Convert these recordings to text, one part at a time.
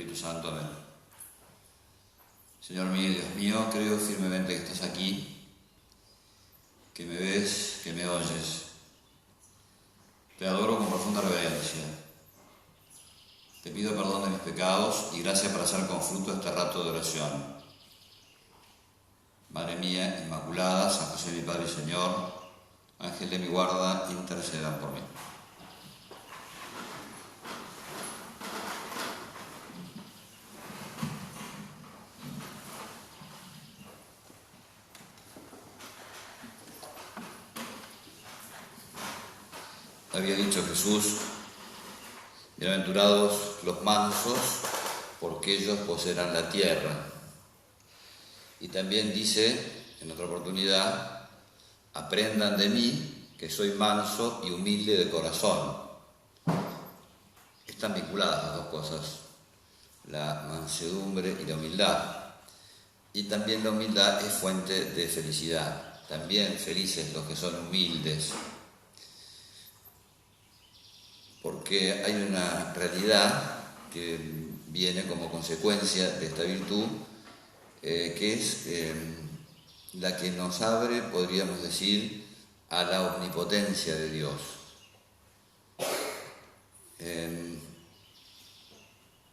Espíritu Santo. Amén. Señor mío y Dios mío, creo firmemente que estás aquí, que me ves, que me oyes. Te adoro con profunda reverencia. Te pido perdón de mis pecados y gracias para hacer con fruto este rato de oración. Madre mía Inmaculada, San José mi Padre y Señor, Ángel de mi guarda, intercedan por mí. Había dicho Jesús: bienaventurados los mansos, porque ellos poseerán la tierra. Y también dice, en otra oportunidad: aprendan de mí, que soy manso y humilde de corazón. Están vinculadas las dos cosas, la mansedumbre y la humildad. Y también la humildad es fuente de felicidad. También felices los que son humildes, porque hay una realidad que viene como consecuencia de esta virtud, que es la que nos abre, podríamos decir, a la omnipotencia de Dios.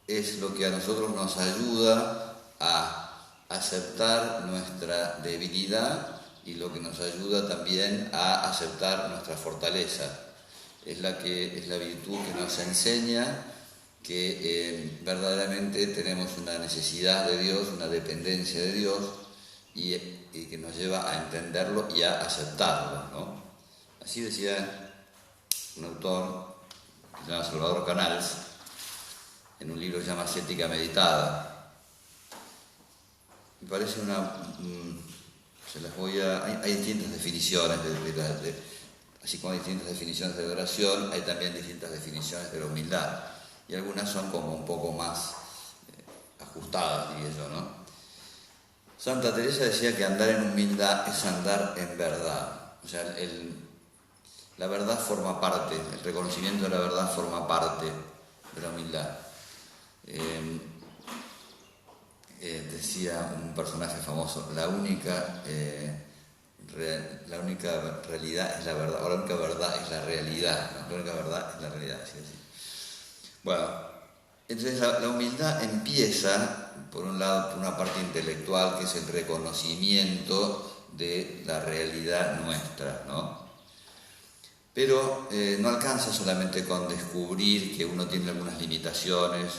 Es lo que a nosotros nos ayuda a aceptar nuestra debilidad y lo que nos ayuda también a aceptar nuestra fortaleza. Es la virtud que nos enseña que verdaderamente tenemos una necesidad de Dios, una dependencia de Dios, y que nos lleva a entenderlo y a aceptarlo, ¿no? Así decía un autor que se llama Salvador Canals, en un libro que se llama Ascética Meditada. Me parece hay distintas definiciones así como hay distintas definiciones de la oración, hay también distintas definiciones de la humildad. Y algunas son como un poco más ajustadas, diría yo, ¿no? Santa Teresa decía que andar en humildad es andar en verdad. O sea, la verdad forma parte, el reconocimiento de la verdad forma parte de la humildad. Decía un personaje famoso: la única realidad es la verdad, o la única verdad es la realidad, ¿no? La única verdad es la realidad, así. Bueno, entonces la humildad empieza, por un lado, por una parte intelectual, que es el reconocimiento de la realidad nuestra, ¿no? Pero no alcanza solamente con descubrir que uno tiene algunas limitaciones,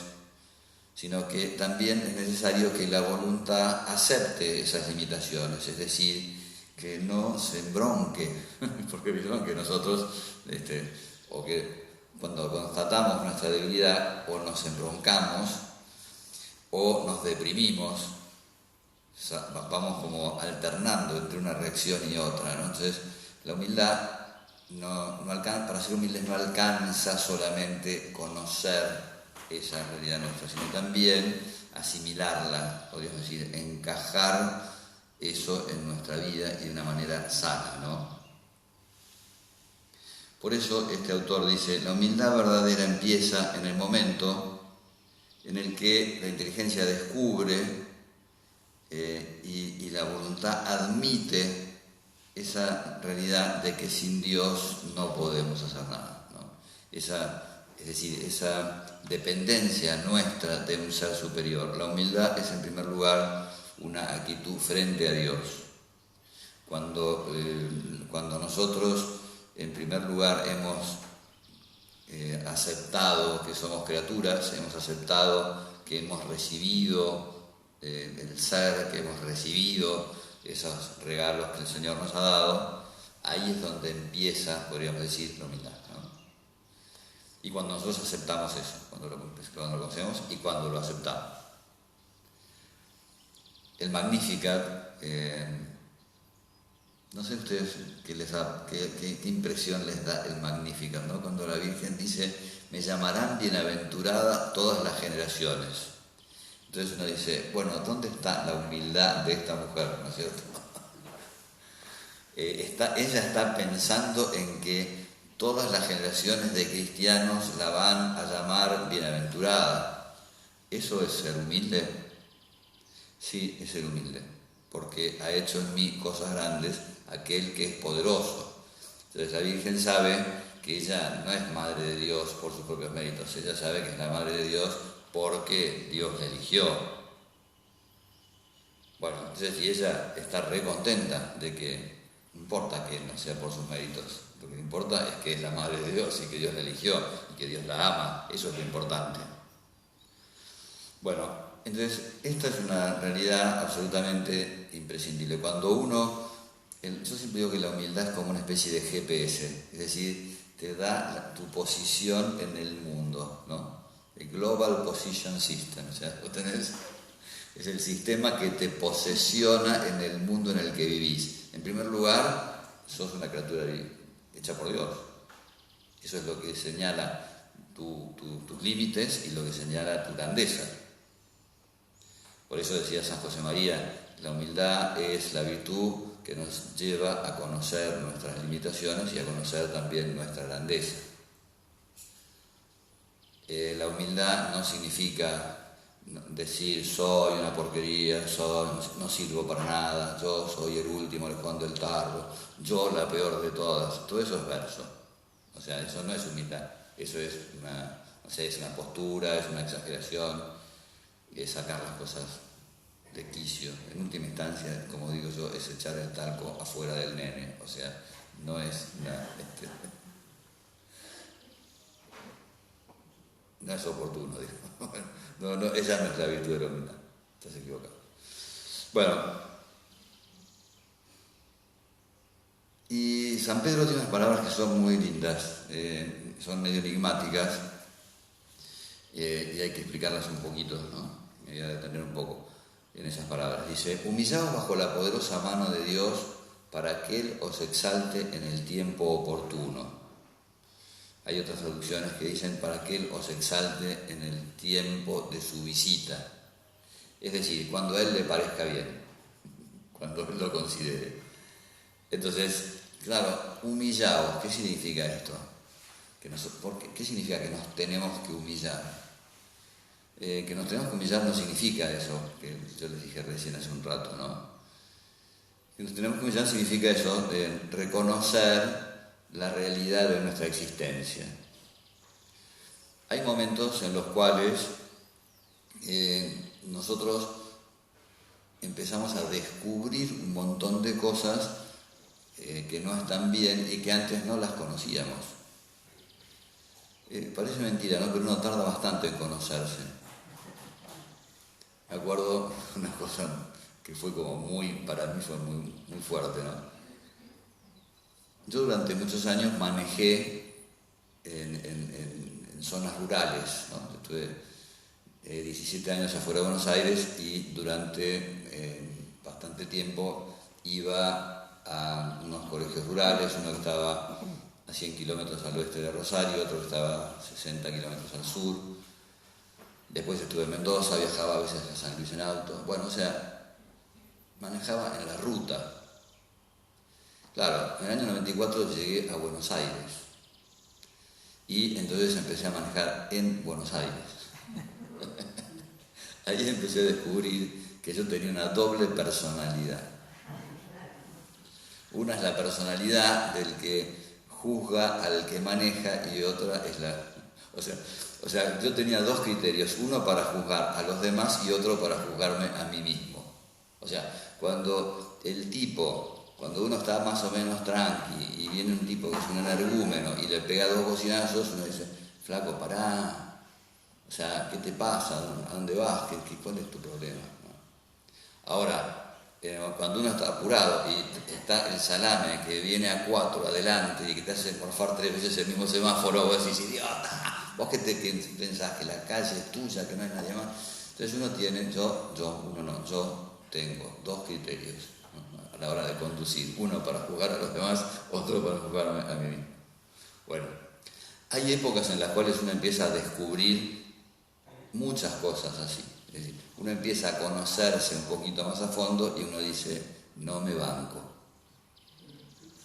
sino que también es necesario que la voluntad acepte esas limitaciones, es decir, que no se embronque, porque vieron que nosotros, o que cuando constatamos nuestra debilidad, o nos embroncamos, o nos deprimimos, vamos como alternando entre una reacción y otra, ¿no? Entonces, la humildad no alcanza, para ser humildes no alcanza solamente conocer esa realidad nuestra, sino también asimilarla, podríamos decir, encajar eso en nuestra vida y de una manera sana, ¿no? Por eso este autor dice: la humildad verdadera empieza en el momento en el que la inteligencia descubre y la voluntad admite esa realidad de que sin Dios no podemos hacer nada, ¿no? Es decir, esa dependencia nuestra de un ser superior. La humildad es, en primer lugar, una actitud frente a Dios. Cuando nosotros, en primer lugar, hemos aceptado que somos criaturas, hemos aceptado que hemos recibido el ser, que hemos recibido esos regalos que el Señor nos ha dado, ahí es donde empieza, podríamos decir, la humildad, ¿no? Y cuando nosotros aceptamos eso, cuando lo conocemos y cuando lo aceptamos. El Magnificat, no sé ustedes qué impresión les da el Magnificat, ¿no? Cuando la Virgen dice: me llamarán bienaventurada todas las generaciones. Entonces uno dice: bueno, ¿dónde está la humildad de esta mujer? ¿No es cierto? Ella está pensando en que todas las generaciones de cristianos la van a llamar bienaventurada. ¿Eso es ser humilde? Sí, es ser humilde, porque ha hecho en mí cosas grandes aquel que es poderoso. Entonces la Virgen sabe que ella no es Madre de Dios por sus propios méritos, ella sabe que es la Madre de Dios porque Dios la eligió. Bueno, entonces, y ella está re contenta de que no importa que no sea por sus méritos, lo que importa es que es la Madre de Dios y que Dios la eligió y que Dios la ama, eso es lo importante. Bueno, entonces esta es una realidad absolutamente imprescindible. Cuando uno, yo siempre digo que la humildad es como una especie de GPS, es decir, te da tu posición en el mundo, ¿no? El Global Position System, o sea, vos tenés... Es el sistema que te posesiona en el mundo en el que vivís. En primer lugar, sos una criatura hecha por Dios. Eso es lo que señala tus límites y lo que señala tu grandeza. Por eso decía San José María, la humildad es la virtud que nos lleva a conocer nuestras limitaciones y a conocer también nuestra grandeza. La humildad no significa decir soy una porquería, no sirvo para nada, yo soy el último, el Juan del Tarro, yo la peor de todas. Todo eso es verso. O sea, eso no es humildad, eso es es una postura, es una exageración, es sacar las cosas de quicio. En última instancia, como digo yo, es echar el talco afuera del nene. O sea, no es no es oportuno, digo. No, esa no es la virtud de la humildad. Estás equivocado. Bueno, y San Pedro tiene unas palabras que son muy lindas, son medio enigmáticas, y hay que explicarlas un poquito, ¿no? Me voy a detener un poco en esas palabras. Dice, humillaos bajo la poderosa mano de Dios para que Él os exalte en el tiempo oportuno. Hay otras traducciones que dicen para que Él os exalte en el tiempo de su visita. Es decir, cuando a Él le parezca bien, cuando Él lo considere. Entonces, claro, humillaos, ¿qué significa esto? ¿Qué significa que nos tenemos que humillar? Que nos tenemos que humillar no significa eso, que yo les dije recién hace un rato, ¿no? Que nos tenemos que humillar significa eso, de reconocer la realidad de nuestra existencia. Hay momentos en los cuales nosotros empezamos a descubrir un montón de cosas que no están bien y que antes no las conocíamos. Parece mentira, ¿no? Pero uno tarda bastante en conocerse. Me acuerdo una cosa que fue como para mí fue muy, muy fuerte, ¿no? Yo durante muchos años manejé en zonas rurales, ¿no? Estuve 17 años afuera de Buenos Aires y durante bastante tiempo iba a unos colegios rurales, uno que estaba a 100 kilómetros al oeste de Rosario, otro que estaba a 60 kilómetros al sur. Después estuve en Mendoza, viajaba a veces a San Luis en auto. Bueno, o sea, manejaba en la ruta. Claro, en el año 94 llegué a Buenos Aires y entonces empecé a manejar en Buenos Aires. Ahí empecé a descubrir que yo tenía una doble personalidad. Una es la personalidad del que juzga al que maneja y otra es O sea, yo tenía dos criterios, uno para juzgar a los demás y otro para juzgarme a mí mismo. O sea, cuando uno está más o menos tranqui y viene un tipo que es un energúmeno y le pega dos bocinazos, uno dice, flaco, pará, o sea, ¿qué te pasa? ¿A dónde vas? ¿Cuál es tu problema? Ahora, cuando uno está apurado y está el salame que viene a 4 adelante y que te hace morfar 3 veces el mismo semáforo, vos decís, idiota, vos que pensás que la calle es tuya, que no hay nadie más. Entonces yo tengo dos criterios a la hora de conducir, uno para juzgar a los demás, otro para juzgarme a mí mismo. Bueno, hay épocas en las cuales uno empieza a descubrir muchas cosas así, es decir, uno empieza a conocerse un poquito más a fondo y uno dice, no me banco.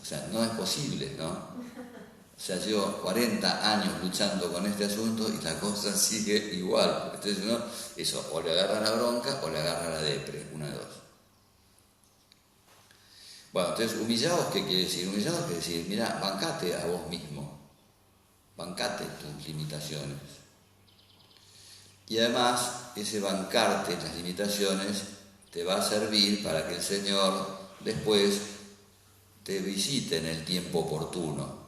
O sea, no es posible, ¿no? O ya llevo 40 años luchando con este asunto y la cosa sigue igual. Entonces uno, eso, o le agarra la bronca o le agarra la depre, una de dos. Bueno, entonces humillados, ¿qué quiere decir? Humillados quiere decir, mira, bancate a vos mismo, bancate tus limitaciones. Y además, ese bancarte las limitaciones te va a servir para que el Señor después te visite en el tiempo oportuno.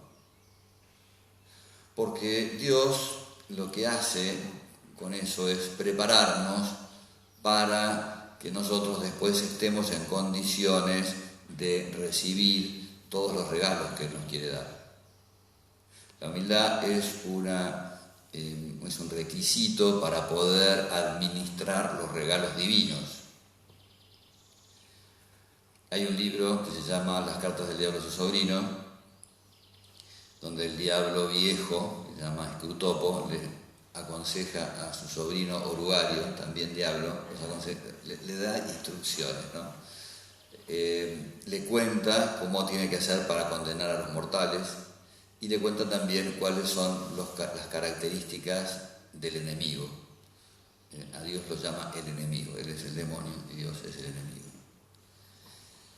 Porque Dios lo que hace con eso es prepararnos para que nosotros después estemos en condiciones de recibir todos los regalos que nos quiere dar. La humildad es un requisito para poder administrar los regalos divinos. Hay un libro que se llama Las cartas del diablo a su sobrino, donde el diablo viejo, que se llama Scrutopo, le aconseja a su sobrino Orugario, también diablo, le da instrucciones, ¿no? Le cuenta cómo tiene que hacer para condenar a los mortales y le cuenta también cuáles son las características del enemigo. A Dios lo llama el enemigo, Él es el demonio y Dios es el enemigo.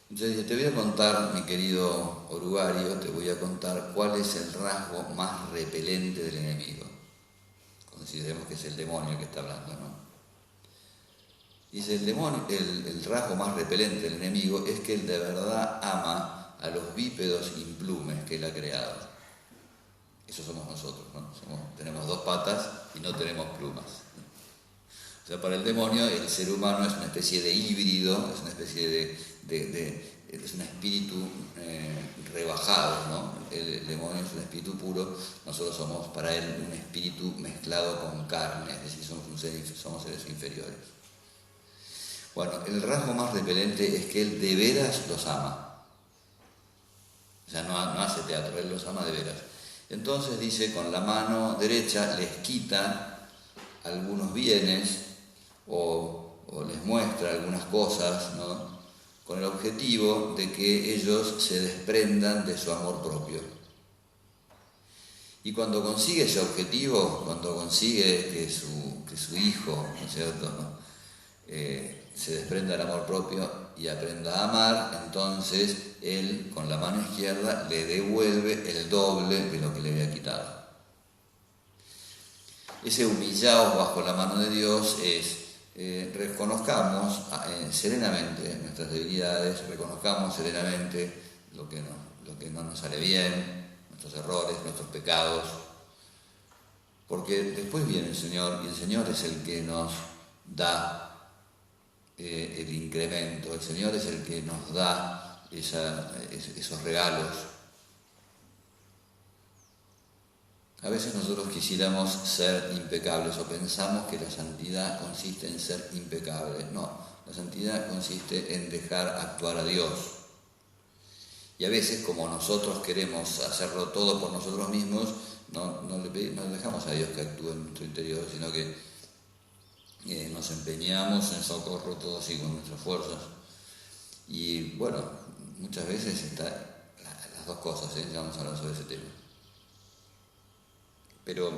Entonces te voy a contar, mi querido Orugario, te voy a contar cuál es el rasgo más repelente del enemigo. Consideremos que es el demonio el que está hablando, ¿no? Dice, el rasgo más repelente del enemigo es que él de verdad ama a los bípedos implumes que él ha creado. Eso somos nosotros, ¿no? Tenemos 2 patas y no tenemos plumas. O sea, para el demonio el ser humano es una especie de híbrido, es una especie es un espíritu rebajado, ¿no? El demonio es un espíritu puro, nosotros somos para él un espíritu mezclado con carne, es decir, somos seres inferiores. Bueno, el rasgo más repelente es que él de veras los ama. O sea, no hace teatro, él los ama de veras. Entonces dice, con la mano derecha les quita algunos bienes o les muestra algunas cosas, ¿no? Con el objetivo de que ellos se desprendan de su amor propio. Y cuando consigue ese objetivo, cuando consigue que su hijo, ¿no es cierto?, ¿no?, se desprenda del amor propio y aprenda a amar, entonces él con la mano izquierda le devuelve el doble de lo que le había quitado. Ese humillados bajo la mano de Dios es reconozcamos serenamente nuestras debilidades, reconozcamos serenamente lo que no nos sale bien, nuestros errores, nuestros pecados, porque después viene el Señor y el Señor es el que nos da el incremento, el Señor es el que nos da esos regalos. A veces nosotros quisiéramos ser impecables o pensamos que la santidad consiste en ser impecable. No, la santidad consiste en dejar actuar a Dios. Y a veces, como nosotros queremos hacerlo todo por nosotros mismos, no le dejamos a Dios que actúe en nuestro interior, sino que nos empeñamos en socorro todo así con nuestras fuerzas. Y bueno, muchas veces están las dos cosas, ya vamos a hablar sobre ese tema. Pero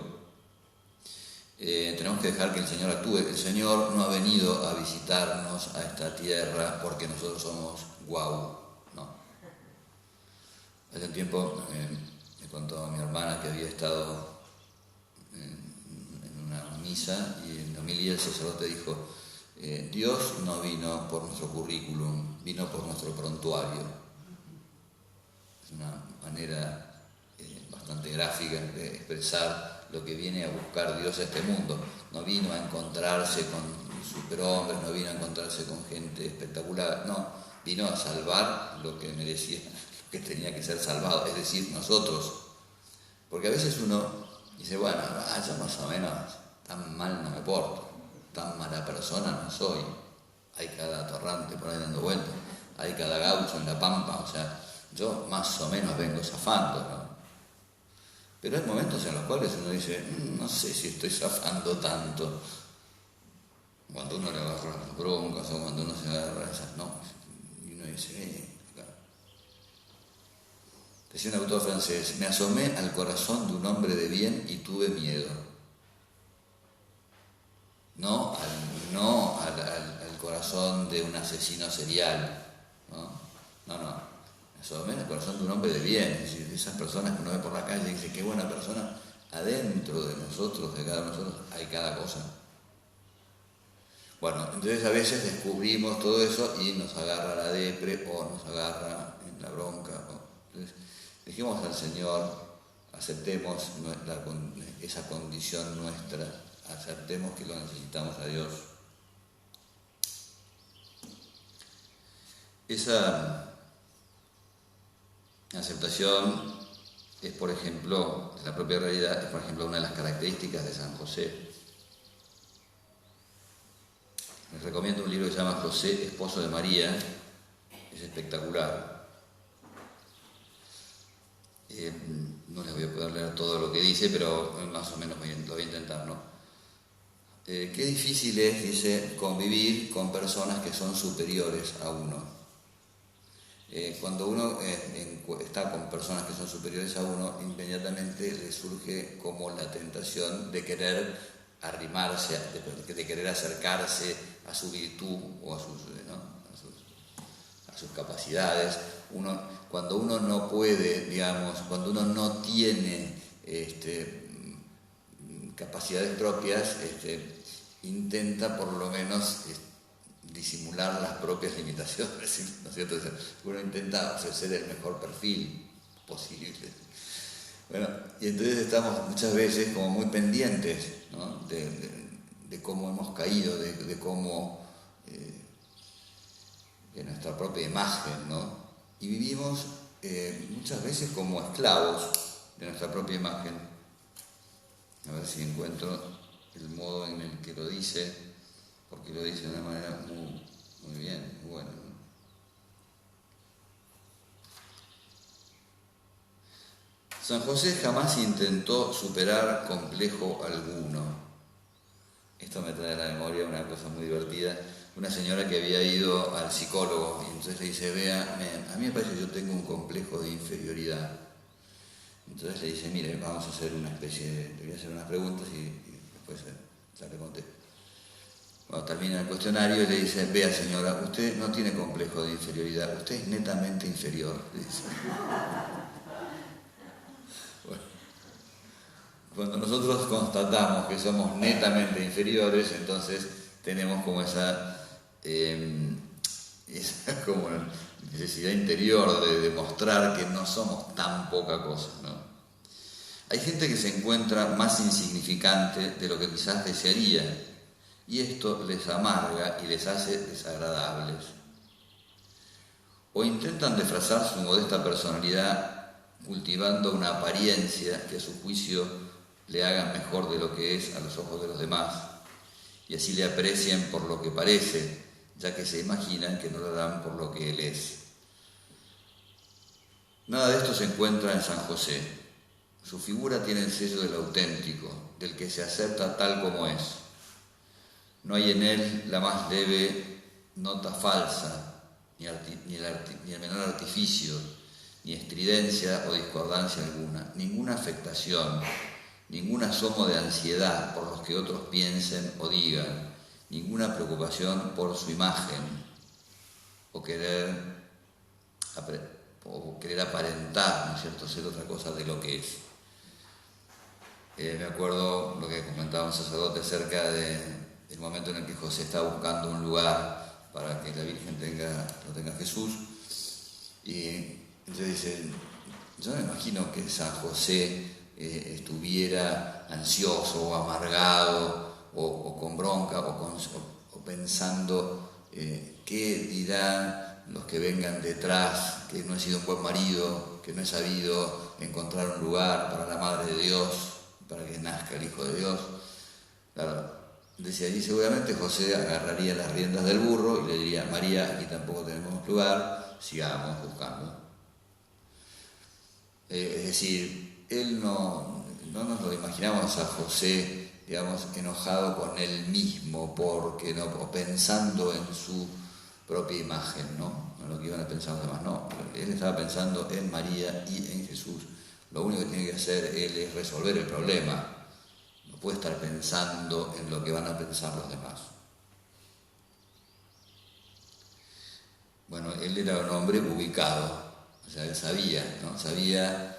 tenemos que dejar que el Señor actúe. El Señor no ha venido a visitarnos a esta tierra porque nosotros somos guau, no. Hace un tiempo me contó mi hermana que había estado en una misa y en la homilía el sacerdote dijo, Dios no vino por nuestro currículum, vino por nuestro prontuario. Es una manera bastante gráfica de expresar lo que viene a buscar Dios a este mundo. No vino a encontrarse con superhombres, no vino a encontrarse con gente espectacular, no, vino a salvar lo que merecía, lo que tenía que ser salvado, es decir, nosotros. Porque a veces uno dice, bueno, yo más o menos tan mal no me porto, tan mala persona no soy, hay cada atorrante por ahí dando vueltas, hay cada gaucho en la pampa, o sea, yo más o menos vengo zafando, ¿no? Pero hay momentos en los cuales uno dice, no sé si estoy zafando tanto. Cuando uno le agarra las broncas o cuando uno se agarra esas, no. Y uno dice, acá. decía un autor francés, me asomé al corazón de un hombre de bien y tuve miedo. No al corazón de un asesino serial, ¿no? Me asomé al corazón de un hombre de bien, es decir, de esas personas que uno ve por la calle y dice, qué buena persona, adentro de nosotros, de cada uno de nosotros, hay cada cosa. Bueno, entonces a veces descubrimos todo eso y nos agarra la depre o nos agarra en la bronca. Entonces, dejemos al Señor, aceptemos esa condición nuestra, aceptemos que lo necesitamos a Dios. Esa aceptación es, por ejemplo, de la propia realidad, es, por ejemplo, una de las características de San José. Les recomiendo un libro que se llama José, esposo de María, es espectacular. No les voy a poder leer todo lo que dice, pero más o menos lo voy a intentar, ¿no? Qué difícil es, dice, convivir con personas que son superiores a uno. Cuando uno está con personas que son superiores a uno, inmediatamente le surge como la tentación de querer arrimarse, de querer acercarse a su virtud o a sus capacidades. Cuando uno no puede, digamos, cuando uno no tiene capacidades propias, intenta por lo menos disimular las propias limitaciones, ¿no es cierto? O sea, uno intenta ofrecer el mejor perfil posible. Bueno, y entonces estamos muchas veces como muy pendientes, ¿no? de cómo hemos caído, de cómo de nuestra propia imagen, ¿no? Y vivimos muchas veces como esclavos de nuestra propia imagen. A ver si encuentro el modo en el que lo dice, porque lo dice de una manera muy bien, muy buena, ¿no? San José jamás intentó superar complejo alguno. Esto me trae a la memoria una cosa muy divertida. Una señora que había ido al psicólogo y entonces le dice, vea, a mí me parece que yo tengo un complejo de inferioridad. Entonces le dice, mire, vamos a hacer una especie de... Le voy a hacer unas preguntas y después ya le contesto. Cuando termina el cuestionario le dice, vea señora, usted no tiene complejo de inferioridad, usted es netamente inferior, le dice. Bueno, cuando nosotros constatamos que somos netamente inferiores, entonces tenemos como esa como necesidad interior de demostrar que no somos tan poca cosa, ¿no? Hay gente que se encuentra más insignificante de lo que quizás desearía, y esto les amarga y les hace desagradables. O intentan disfrazar su modesta personalidad cultivando una apariencia que a su juicio le haga mejor de lo que es a los ojos de los demás, y así le aprecien por lo que parece, ya que se imaginan que no lo dan por lo que él es. Nada de esto se encuentra en San José. Su figura tiene el sello del auténtico, del que se acepta tal como es. No hay en él la más leve nota falsa, ni el menor artificio, ni estridencia o discordancia alguna, ninguna afectación, ningún asomo de ansiedad por los que otros piensen o digan, ninguna preocupación por su imagen o querer aparentar, ¿no es cierto?, ser otra cosa de lo que es. Me acuerdo lo que comentaba un sacerdote acerca del momento en el que José está buscando un lugar para que la Virgen lo tenga Jesús, y entonces dice, yo me imagino que San José estuviera ansioso o amargado o con bronca o pensando qué dirán los que vengan detrás, que no he sido un buen marido, que no he sabido encontrar un lugar para la Madre de Dios, para que nazca el Hijo de Dios. Claro, decía allí seguramente José agarraría las riendas del burro y le diría, María, aquí tampoco tenemos lugar, sigamos buscando. Es decir, él no nos lo imaginamos a José, digamos, enojado con él mismo, o pensando en su propia imagen, ¿no? En lo que iban a pensar los demás, no. Él estaba pensando en María y en Jesús. Lo único que tiene que hacer él es resolver el problema. No puede estar pensando en lo que van a pensar los demás. Bueno, él era un hombre ubicado, o sea, él sabía, ¿no? Sabía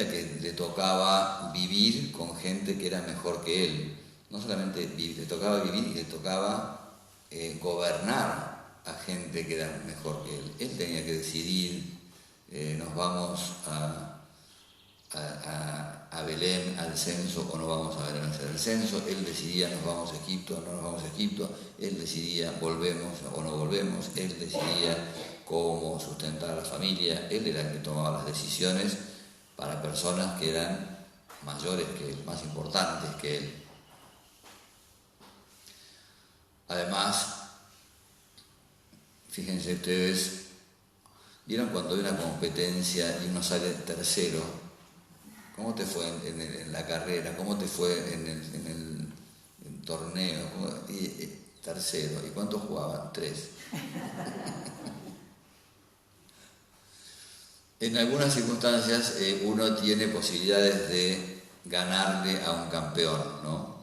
que le tocaba vivir con gente que era mejor que él. No solamente le tocaba vivir, le tocaba gobernar a gente que era mejor que él. Él tenía que decidir, nos vamos a Belén al censo o no vamos a Belén al censo. Él decidía, nos vamos a Egipto o no nos vamos a Egipto. Él decidía, volvemos o no volvemos. Él decidía cómo sustentar a la familia. Él era el que tomaba las decisiones para personas que eran mayores que él, más importantes que él. Además, fíjense ustedes, ¿vieron cuando hay una competencia y uno sale tercero? ¿Cómo te fue en la carrera? ¿Cómo te fue en el torneo? Tercero. ¿Y cuántos jugaban? 3. En algunas circunstancias uno tiene posibilidades de ganarle a un campeón, ¿no?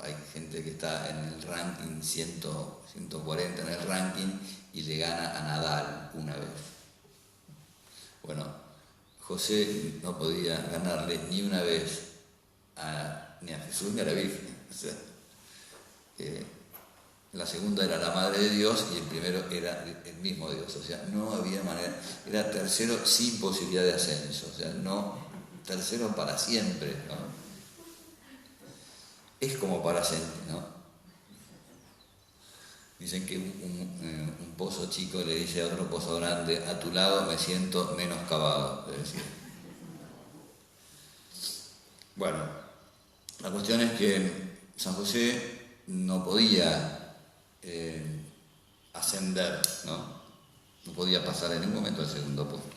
Hay gente que está en el ranking 140 en el ranking y le gana a Nadal una vez. Bueno, José no podía ganarle ni una vez ni a Jesús ni a la Virgen. O sea, la segunda era la Madre de Dios y el primero era el mismo Dios. O sea, no había manera. Era tercero sin posibilidad de ascenso. O sea, no, tercero para siempre, ¿no? Es como para siempre, ¿no? Dicen que un pozo chico le dice a otro pozo grande, a tu lado me siento menos cavado, es decir. Bueno, la cuestión es que San José no podía ascender, ¿no? No podía pasar en ningún momento al segundo puesto.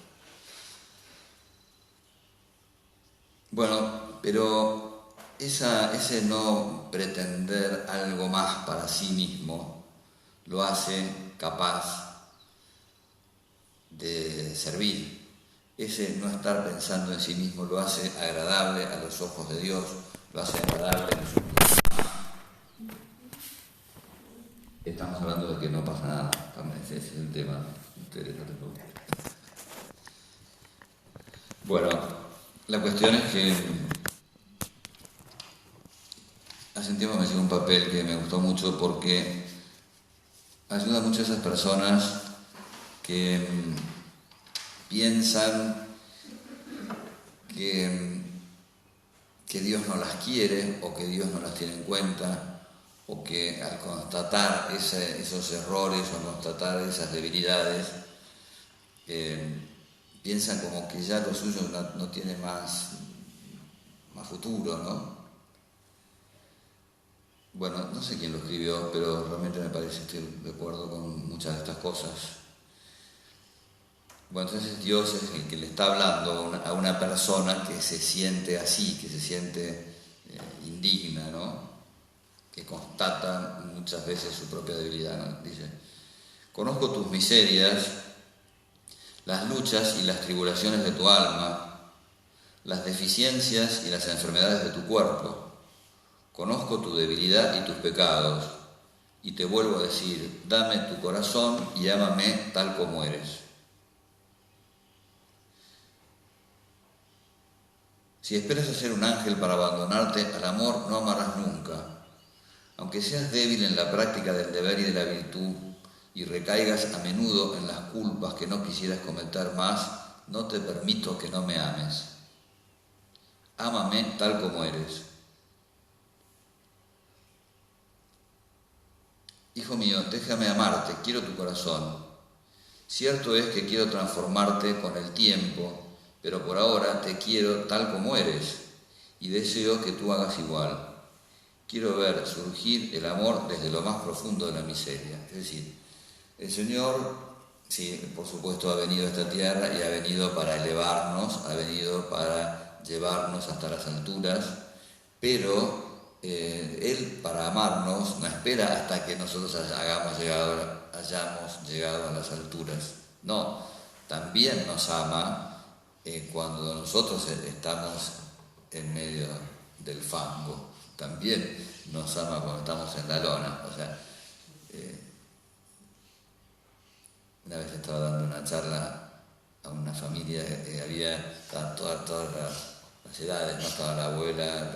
Bueno, pero ese no pretender algo más para sí mismo lo hace capaz de servir. Ese no estar pensando en sí mismo lo hace agradable a los ojos de Dios, lo hace agradable a nosotros. Estamos hablando de que no pasa nada, ese es el tema. Ustedes no te preocupen. Bueno, la cuestión es que hace un tiempo me llegó un papel que me gustó mucho porque ayuda mucho a esas personas que piensan que Dios no las quiere o que Dios no las tiene en cuenta o que al constatar esos errores o constatar esas debilidades piensan como que ya lo suyo no tiene más futuro, ¿no? Bueno, no sé quién lo escribió, pero realmente me parece, estoy de acuerdo con muchas de estas cosas. Bueno, entonces Dios es el que le está hablando a una persona que se siente así, que se siente indigna, ¿no? Que constata muchas veces su propia debilidad, ¿no? Dice, conozco tus miserias, las luchas y las tribulaciones de tu alma, las deficiencias y las enfermedades de tu cuerpo. Conozco tu debilidad y tus pecados, y te vuelvo a decir, dame tu corazón y ámame tal como eres. Si esperas a ser un ángel para abandonarte al amor, no amarás nunca. Aunque seas débil en la práctica del deber y de la virtud, y recaigas a menudo en las culpas que no quisieras cometer más, no te permito que no me ames. Ámame tal como eres. Hijo mío, déjame amarte, quiero tu corazón. Cierto es que quiero transformarte con el tiempo, pero por ahora te quiero tal como eres y deseo que tú hagas igual. Quiero ver surgir el amor desde lo más profundo de la miseria. Es decir, el Señor, sí, por supuesto, ha venido a esta tierra y ha venido para elevarnos, ha venido para llevarnos hasta las alturas, pero Él, para amarnos, no espera hasta que nosotros hayamos llegado a las alturas. No, también nos ama cuando nosotros estamos en medio del fango. También nos ama cuando estamos en la lona. O sea, una vez estaba dando una charla a una familia que había todas las edades, ¿no? Estaba la abuela,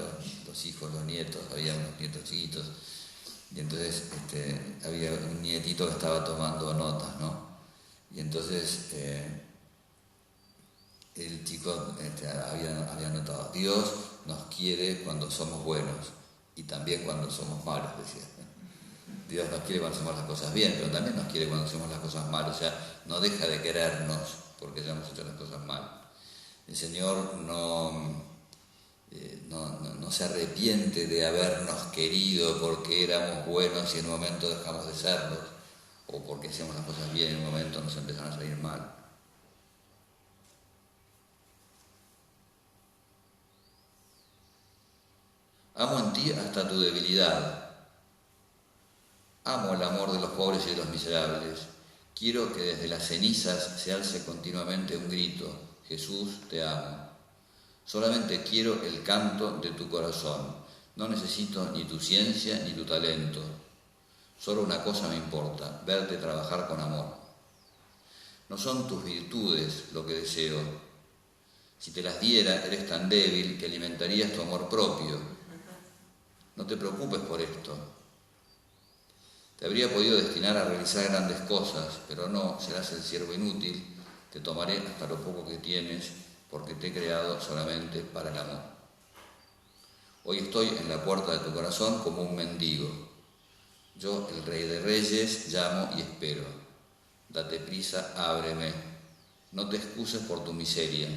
los hijos, los nietos, había unos nietos chiquitos, y entonces había un nietito que estaba tomando notas, ¿no? Y entonces el chico había notado: Dios nos quiere cuando somos buenos y también cuando somos malos, decía. Dios nos quiere cuando hacemos las cosas bien, pero también nos quiere cuando hacemos las cosas mal. O sea, no deja de querernos porque ya hemos hecho las cosas mal. El Señor no se arrepiente de habernos querido porque éramos buenos y en un momento dejamos de serlos, o porque hacíamos las cosas bien y en un momento nos empezaron a salir mal. Amo en ti hasta tu debilidad. Amo el amor de los pobres y de los miserables. Quiero que desde las cenizas se alce continuamente un grito: Jesús, te amo. Solamente quiero el canto de tu corazón. No necesito ni tu ciencia ni tu talento. Solo una cosa me importa: verte trabajar con amor. No son tus virtudes lo que deseo. Si te las diera, eres tan débil que alimentarías tu amor propio. No te preocupes por esto. Te habría podido destinar a realizar grandes cosas, pero no, serás el siervo inútil. Te tomaré hasta lo poco que tienes, porque te he creado solamente para el amor. Hoy estoy en la puerta de tu corazón como un mendigo. Yo, el Rey de Reyes, llamo y espero. Date prisa, ábreme. No te excuses por tu miseria.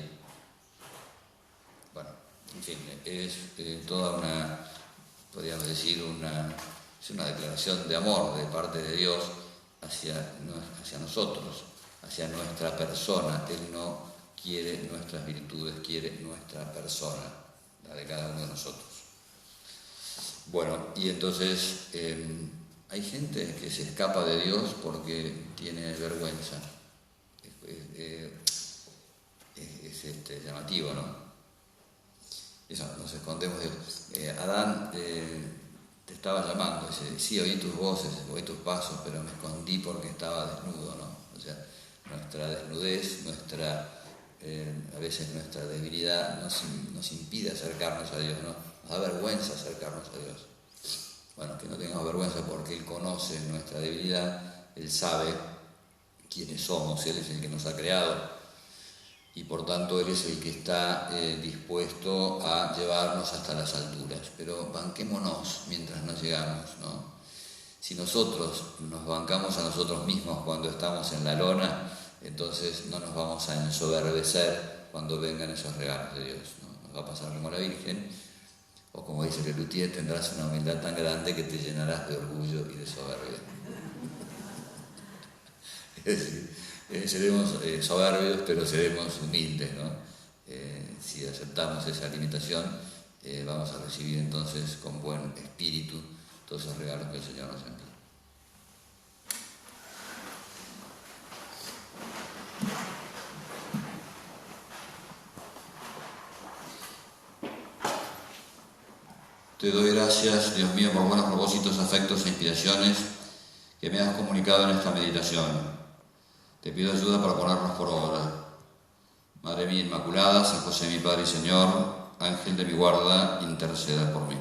Bueno, en fin, es toda una, podríamos decir, es una declaración de amor de parte de Dios hacia nosotros, hacia nuestra persona. Él no quiere nuestras virtudes, quiere nuestra persona, la de cada uno de nosotros. Bueno, y entonces hay gente que se escapa de Dios porque tiene vergüenza. Es llamativo, ¿no? Eso, nos escondemos de Dios. Adán te estaba llamando, dice: sí, oí tus voces, oí tus pasos, pero me escondí porque estaba desnudo, ¿no? O sea, nuestra desnudez, a veces nuestra debilidad nos impide acercarnos a Dios, ¿no? Nos da vergüenza acercarnos a Dios. Bueno, que no tengamos vergüenza porque Él conoce nuestra debilidad, Él sabe quiénes somos, Él es el que nos ha creado y por tanto Él es el que está dispuesto a llevarnos hasta las alturas. Pero banquémonos mientras no llegamos, ¿no? Si nosotros nos bancamos a nosotros mismos cuando estamos en la lona, entonces no nos vamos a ensoberbecer cuando vengan esos regalos de Dios, ¿no? Nos va a pasar como la Virgen, o como dice Lelutier, tendrás una humildad tan grande que te llenarás de orgullo y de soberbia. Es decir, seremos soberbios, pero seremos humildes, ¿no? Si aceptamos esa limitación, vamos a recibir entonces con buen espíritu todos esos regalos que el Señor nos envía. Te doy gracias, Dios mío, por buenos propósitos, afectos e inspiraciones que me has comunicado en esta meditación. Te pido ayuda para ponerlos por obra. Madre mía Inmaculada, San José mi Padre y Señor, Ángel de mi guarda, interceda por mí.